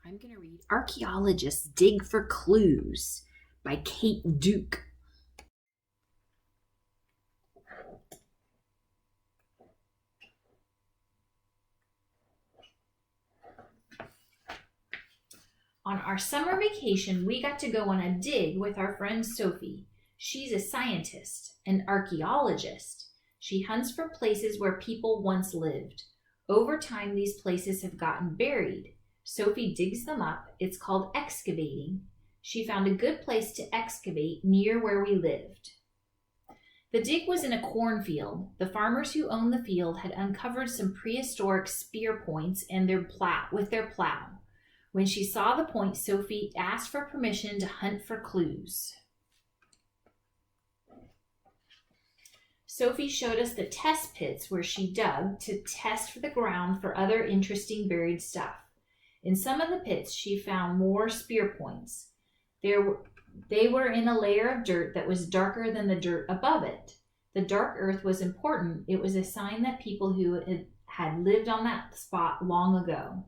I'm going to read Archaeologists Dig for Clues by Kate Duke. On our summer vacation, we got to go on a dig with our friend Sophie. She's a scientist, an archaeologist. She hunts for places where people once lived. Over time, these places have gotten buried. Sophie digs them up. It's called excavating. She found a good place to excavate near where we lived. The dig was in a cornfield. The farmers who owned the field had uncovered some prehistoric spear points with their plow. When she saw the point, Sophie asked for permission to hunt for clues. Sophie showed us the test pits where she dug to test for the ground for other interesting buried stuff. In some of the pits, she found more spear points. They were in a layer of dirt that was darker than the dirt above it. The dark earth was important. It was a sign that people who had lived on that spot long ago.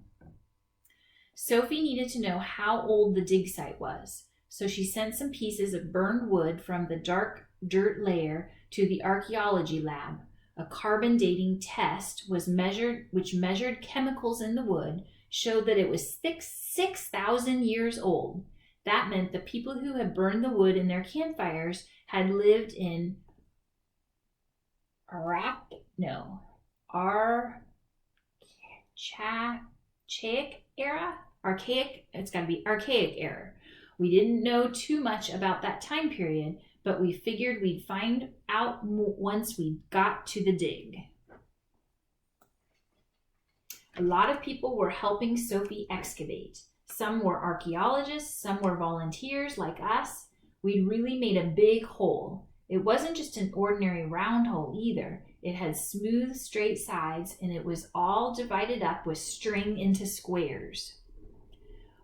Sophie needed to know how old the dig site was, so she sent some pieces of burned wood from the dark dirt layer to the archaeology lab. A carbon dating test which measured chemicals in the wood showed that it was 6,000 years old. That meant the people who had burned the wood in their campfires had lived in Archaic era? Archaic era. We didn't know too much about that time period, but we figured we'd find out once we got to the dig. A lot of people were helping Sophie excavate. Some were archaeologists, some were volunteers like us. We'd really made a big hole. It wasn't just an ordinary round hole either. It had smooth, straight sides, and it was all divided up with string into squares.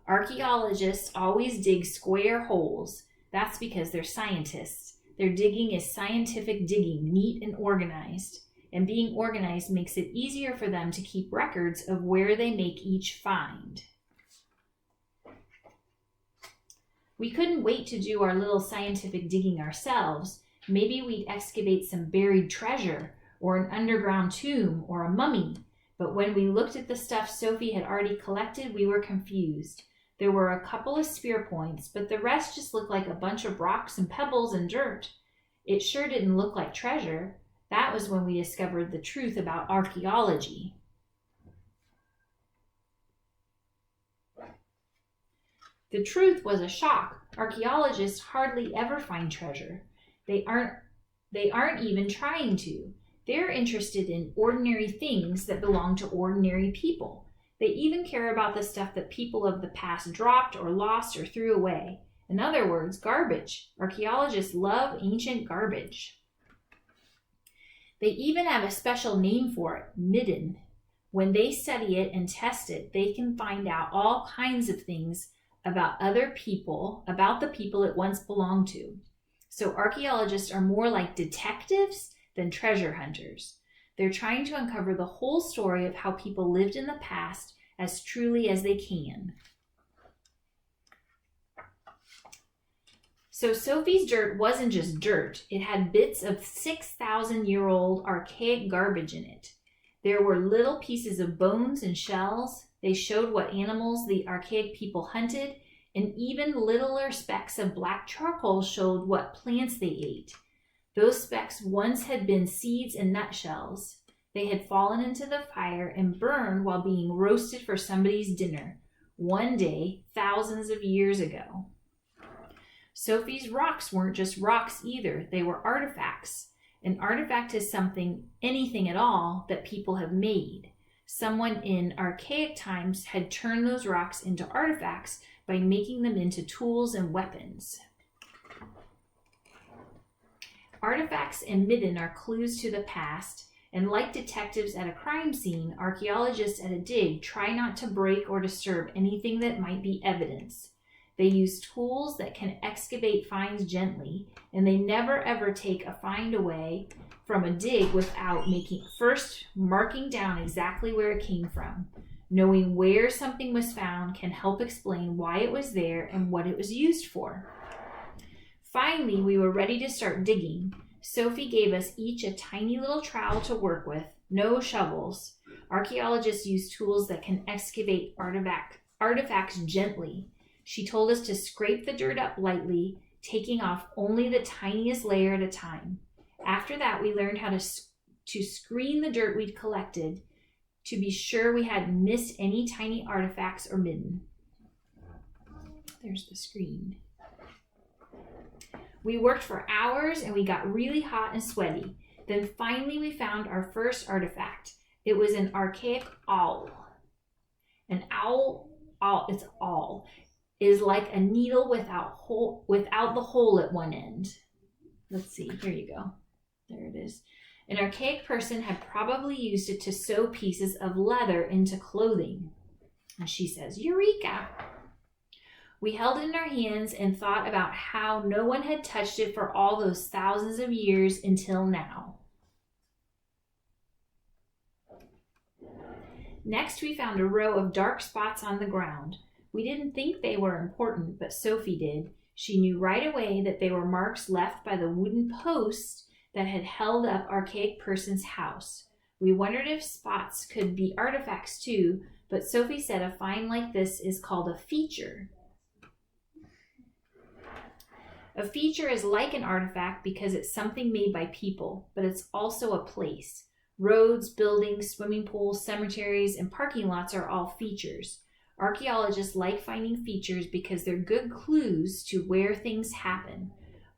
Archaeologists always dig square holes. That's because they're scientists. Their digging is scientific digging, neat and organized. And being organized makes it easier for them to keep records of where they make each find. We couldn't wait to do our little scientific digging ourselves. Maybe we'd excavate some buried treasure, or an underground tomb, or a mummy. But when we looked at the stuff Sophie had already collected, we were confused. There were a couple of spear points, but the rest just looked like a bunch of rocks and pebbles and dirt. It sure didn't look like treasure. That was when we discovered the truth about archaeology. The truth was a shock. Archaeologists hardly ever find treasure. They aren't even trying to. They're interested in ordinary things that belong to ordinary people. They even care about the stuff that people of the past dropped or lost or threw away. In other words, garbage. Archaeologists love ancient garbage. They even have a special name for it, midden. When they study it and test it, they can find out all kinds of things about other people, about the people it once belonged to. So archaeologists are more like detectives than treasure hunters. They're trying to uncover the whole story of how people lived in the past as truly as they can. So Sophie's dirt wasn't just dirt. It had bits of 6,000-year-old archaic garbage in it. There were little pieces of bones and shells. They showed what animals the archaic people hunted, and even littler specks of black charcoal showed what plants they ate. Those specks once had been seeds and nutshells. They had fallen into the fire and burned while being roasted for somebody's dinner, one day, thousands of years ago. Sophie's rocks weren't just rocks either. They were artifacts. An artifact is anything at all that people have made. Someone in archaic times had turned those rocks into artifacts by making them into tools and weapons. Artifacts and midden are clues to the past, and like detectives at a crime scene, archaeologists at a dig try not to break or disturb anything that might be evidence. They use tools that can excavate finds gently, and they never ever take a find away from a dig without first marking down exactly where it came from. Knowing where something was found can help explain why it was there and what it was used for. Finally, we were ready to start digging. Sophie gave us each a tiny little trowel to work with, no shovels. Archaeologists use tools that can excavate artifacts gently. She told us to scrape the dirt up lightly, taking off only the tiniest layer at a time. After that, we learned how to screen the dirt we'd collected to be sure we hadn't missed any tiny artifacts or midden. There's the screen. We worked for hours and we got really hot and sweaty. Then finally we found our first artifact. It was an archaic awl. An awl is like a needle without the hole at one end. Let's see, here you go. There it is. An archaic person had probably used it to sew pieces of leather into clothing. And she says, Eureka! We held it in our hands and thought about how no one had touched it for all those thousands of years until now. Next, we found a row of dark spots on the ground. We didn't think they were important, but Sophie did. She knew right away that they were marks left by the wooden post that had held up archaic person's house. We wondered if spots could be artifacts too, but Sophie said a find like this is called a feature. A feature is like an artifact because it's something made by people, but it's also a place. Roads, buildings, swimming pools, cemeteries, and parking lots are all features. Archaeologists like finding features because they're good clues to where things happen.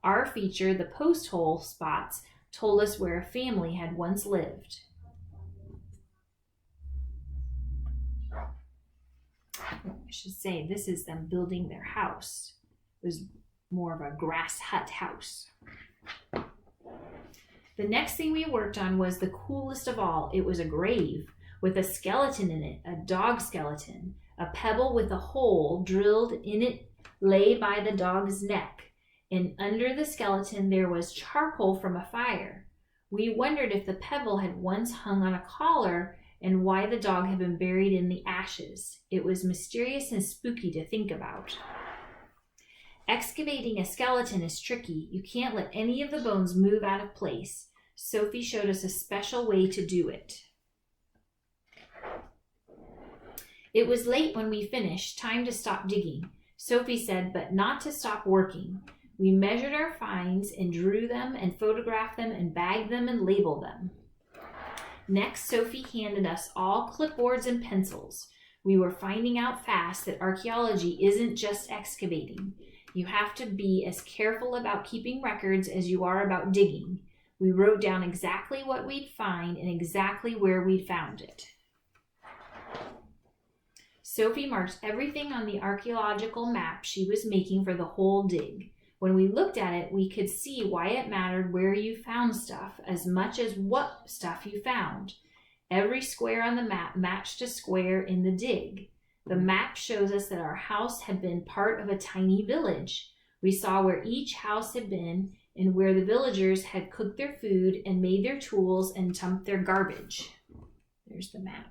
Our feature, the post hole spots, told us where a family had once lived. I should say this is them building their house. It was more of a grass hut house. The next thing we worked on was the coolest of all. It was a grave with a skeleton in it, a dog skeleton. A pebble with a hole drilled in it lay by the dog's neck, and under the skeleton there was charcoal from a fire. We wondered if the pebble had once hung on a collar and why the dog had been buried in the ashes. It was mysterious and spooky to think about. Excavating a skeleton is tricky. You can't let any of the bones move out of place. Sophie showed us a special way to do it. It was late when we finished, time to stop digging. Sophie said, but not to stop working. We measured our finds and drew them and photographed them and bagged them and labeled them. Next, Sophie handed us all clipboards and pencils. We were finding out fast that archaeology isn't just excavating. You have to be as careful about keeping records as you are about digging. We wrote down exactly what we'd find and exactly where we'd found it. Sophie marked everything on the archaeological map she was making for the whole dig. When we looked at it, we could see why it mattered where you found stuff as much as what stuff you found. Every square on the map matched a square in the dig. The map shows us that our house had been part of a tiny village. We saw where each house had been and where the villagers had cooked their food and made their tools and dumped their garbage. There's the map.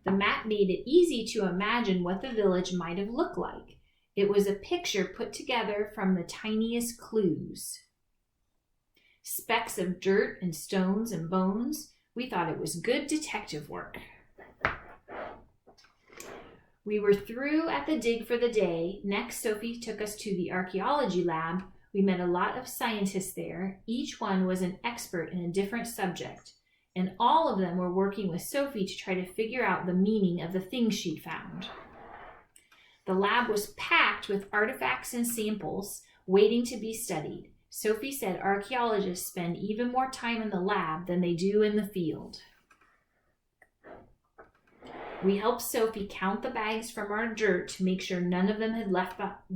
The map made it easy to imagine what the village might have looked like. It was a picture put together from the tiniest clues. Specks of dirt and stones and bones. We thought it was good detective work. We were through at the dig for the day. Next, Sophie took us to the archaeology lab. We met a lot of scientists there. Each one was an expert in a different subject, and all of them were working with Sophie to try to figure out the meaning of the things she'd found. The lab was packed with artifacts and samples waiting to be studied. Sophie said archaeologists spend even more time in the lab than they do in the field. We helped Sophie count the bags from our dirt to make sure none of them had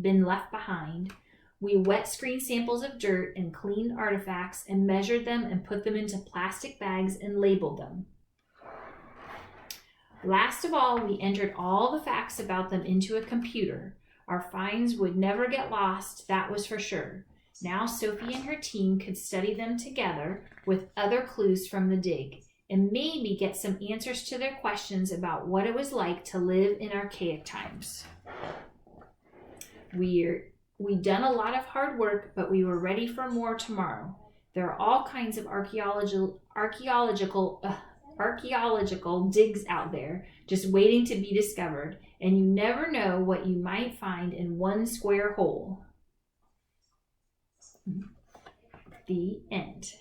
been left behind. We wet screened samples of dirt and cleaned artifacts and measured them and put them into plastic bags and labeled them. Last of all, we entered all the facts about them into a computer. Our finds would never get lost, that was for sure. Now Sophie and her team could study them together with other clues from the dig. and maybe get some answers to their questions about what it was like to live in archaic times. We'd done a lot of hard work, but we were ready for more tomorrow. There are all kinds of archaeological digs out there just waiting to be discovered, and you never know what you might find in one square hole. The end.